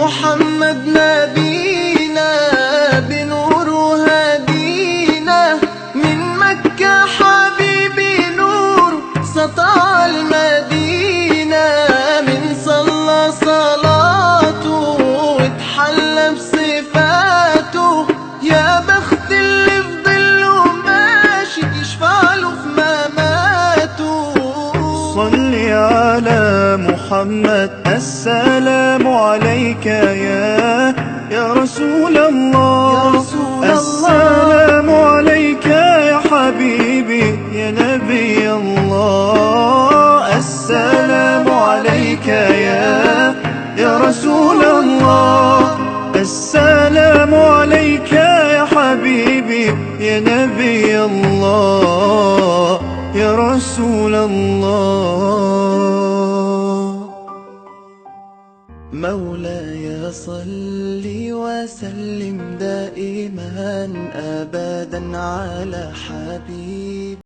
محمد نبينا بنور هدينا، من مكة حبيبي نور سطع المدينة، من صلى صلاته واتحلى بصفاته، يا بخت اللي في ظله ماشي يشفع له في مماته. صل على محمد، السلام عليك يا رسول الله، السلام عليك يا حبيبي يا نبي الله، السلام عليك يا رسول الله، السلام عليك يا حبيبي يا نبي الله يا رسول الله. مولاي صل وسلم دائما أبدا على حبيب